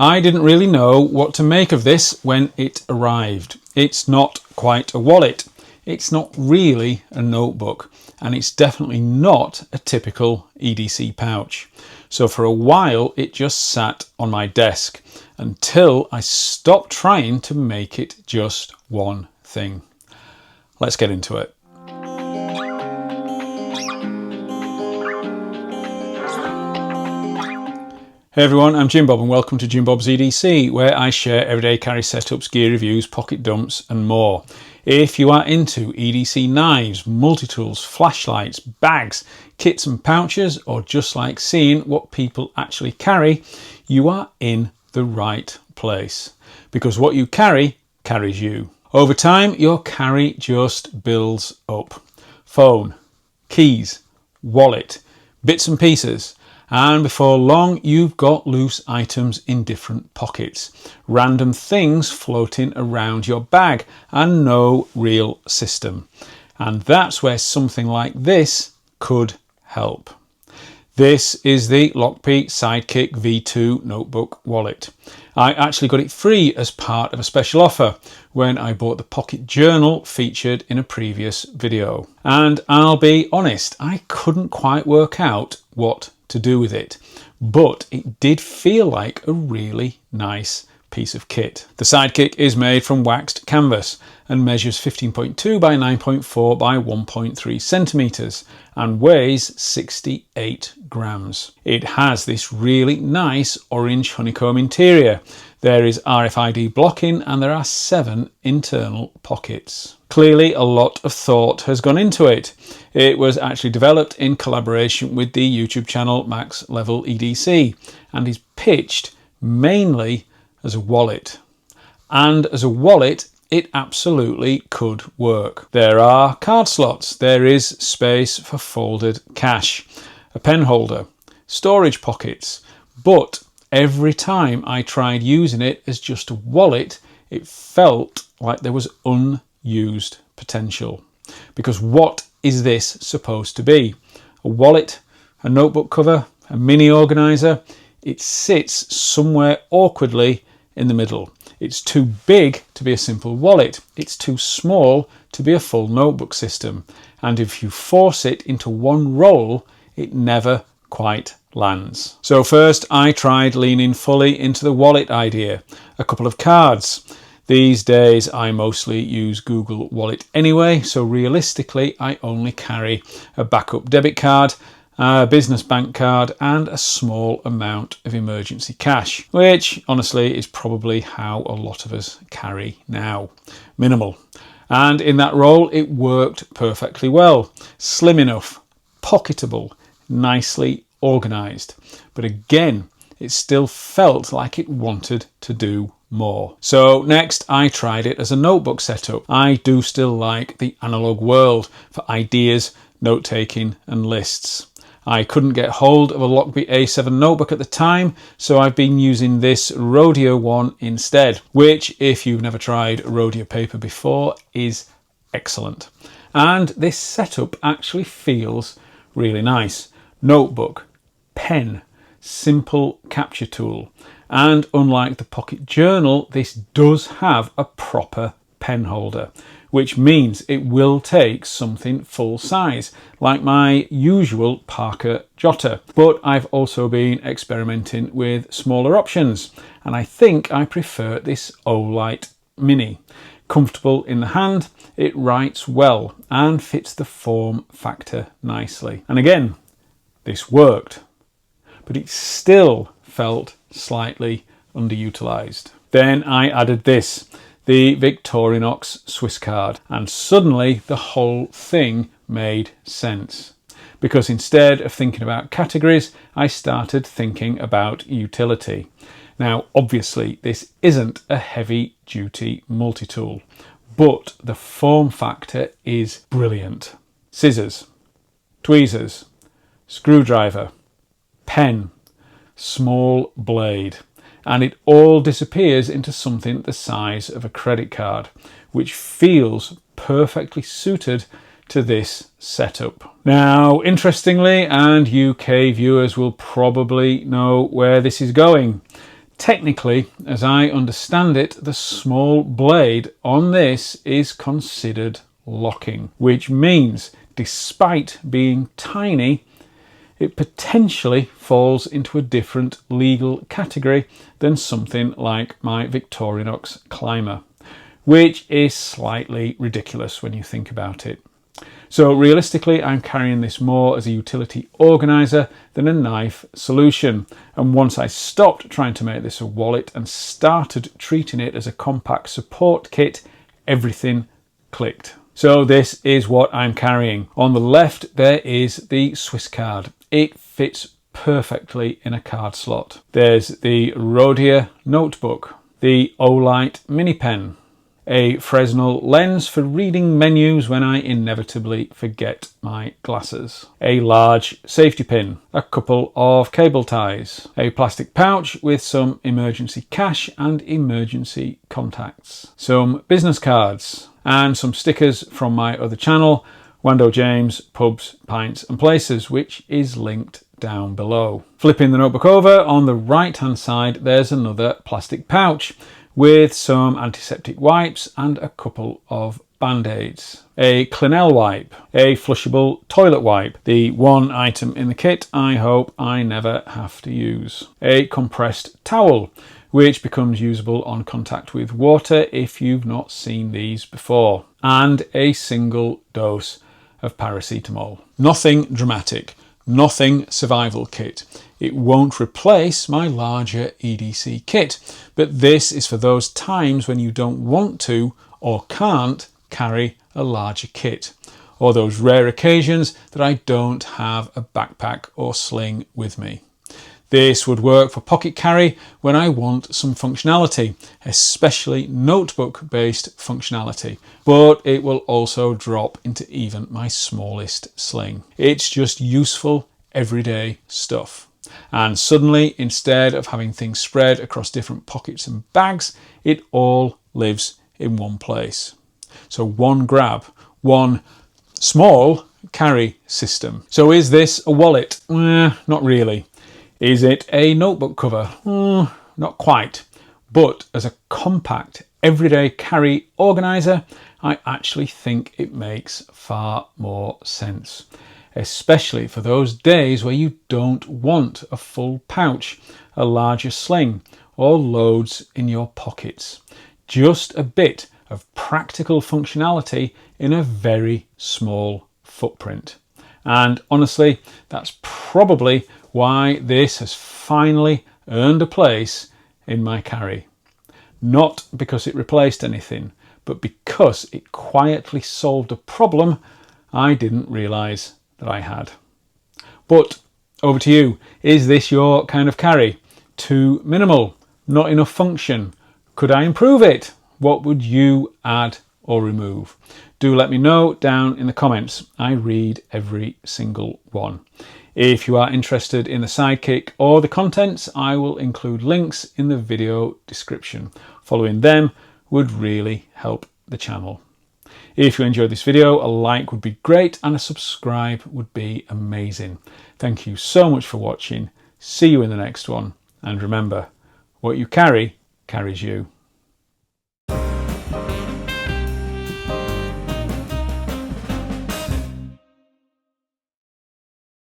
I didn't really know what to make of this when it arrived. It's not quite a wallet, it's not really a notebook, and it's definitely not a typical EDC pouch. So for a while it just sat on my desk until I stopped trying to make it just one thing. Let's get into it. Hey everyone, I'm Jim Bob and welcome to Jim Bob's EDC, where I share everyday carry setups, gear reviews, pocket dumps and more. If you are into EDC knives, multi-tools, flashlights, bags, kits and pouches, or just like seeing what people actually carry, you are in the right place. Because what you carry carries you. Over time, your carry just builds up. Phone, keys, wallet, bits and pieces. And before long, you've got loose items in different pockets, random things floating around your bag, and no real system. And that's where something like this could help. This is the Lochby Sidekick V2 notebook wallet. I actually got it free as part of a special offer when I bought the pocket journal featured in a previous video. And I'll be honest, I couldn't quite work out what to do with it, but it did feel like a really nice piece of kit. The Sidekick is made from waxed canvas and measures 15.2 by 9.4 by 1.3 centimeters and weighs 68 grams. It has this really nice orange honeycomb interior. There is RFID blocking and there are 7 internal pockets. Clearly a lot of thought has gone into it. It was actually developed in collaboration with the YouTube channel Max Level EDC and is pitched mainly as a wallet. And as a wallet, it absolutely could work. There are card slots, there is space for folded cash, a pen holder, storage pockets, but every time I tried using it as just a wallet, it felt like there was unused potential. Because what is this supposed to be? A wallet, a notebook cover, a mini organiser? It sits somewhere awkwardly in the middle. It's too big to be a simple wallet. It's too small to be a full notebook system. And if you force it into one roll, it never quite lands. So first I tried leaning fully into the wallet idea. A couple of cards. These days I mostly use Google Wallet anyway, so realistically I only carry a backup debit card, a business bank card and a small amount of emergency cash, which honestly is probably how a lot of us carry now. Minimal. And in that role it worked perfectly well. Slim enough, pocketable, nicely organised. But again, it still felt like it wanted to do more. So next I tried it as a notebook setup. I do still like the analog world for ideas, note-taking and lists. I couldn't get hold of a Lochby A7 Notebook at the time, so I've been using this Rhodia one instead, which, if you've never tried Rhodia paper before, is excellent. And this setup actually feels really nice. Notebook, pen, simple capture tool, and unlike the pocket journal, this does have a proper pen holder, which means it will take something full size, like my usual Parker Jotter. But I've also been experimenting with smaller options, and I think I prefer this Olight Mini. Comfortable in the hand, it writes well and fits the form factor nicely. And again, this worked, but it still felt slightly underutilized. Then I added this, the Victorinox SwissCard, and suddenly the whole thing made sense. Because instead of thinking about categories, I started thinking about utility. Now, obviously, this isn't a heavy-duty multi-tool, but the form factor is brilliant. Scissors, tweezers, screwdriver, pen, small blade, and it all disappears into something the size of a credit card, which feels perfectly suited to this setup. Now, interestingly, and UK viewers will probably know where this is going, Technically, as I understand it, the small blade on this is considered locking, which means despite being tiny, it potentially falls into a different legal category than something like my Victorinox Climber, which is slightly ridiculous when you think about it. So realistically, I'm carrying this more as a utility organiser than a knife solution. And once I stopped trying to make this a wallet and started treating it as a compact support kit, everything clicked. So this is what I'm carrying. On the left, there is the SwissCard. It fits perfectly in a card slot. There's the Rhodia Notebook, the Olight mini pen, a Fresnel lens for reading menus when I inevitably forget my glasses, a large safety pin, a couple of cable ties, a plastic pouch with some emergency cash and emergency contacts, some business cards, and some stickers from my other channel, Wando James, Pubs, Pints and Places, which is linked down below. Flipping the notebook over, on the right hand side there's another plastic pouch with some antiseptic wipes and a couple of band-aids, a Clinell wipe, a flushable toilet wipe, the one item in the kit I hope I never have to use, a compressed towel, which becomes usable on contact with water if you've not seen these before, and a single dose of paracetamol. Nothing dramatic, nothing survival kit. It won't replace my larger EDC kit, but this is for those times when you don't want to or can't carry a larger kit, or those rare occasions that I don't have a backpack or sling with me. This would work for pocket carry when I want some functionality, especially notebook-based functionality, but it will also drop into even my smallest sling. It's just useful, everyday stuff. And suddenly, instead of having things spread across different pockets and bags, it all lives in one place. So one grab, one small carry system. So is this a wallet? Not really. Is it a notebook cover? Not quite. But as a compact, everyday carry organiser, I actually think it makes far more sense, especially for those days where you don't want a full pouch, a larger sling, or loads in your pockets. Just a bit of practical functionality in a very small footprint. And honestly, that's probably why this has finally earned a place in my carry. Not because it replaced anything, but because it quietly solved a problem I didn't realise that I had. But over to you. Is this your kind of carry? Too minimal? Not enough function? Could I improve it? What would you add or remove? Do let me know down in the comments. I read every single one. If you are interested in the Sidekick or the contents, I will include links in the video description. Following them would really help the channel. If you enjoyed this video, a like would be great and a subscribe would be amazing. Thank you so much for watching. See you in the next one. And remember, what you carry carries you.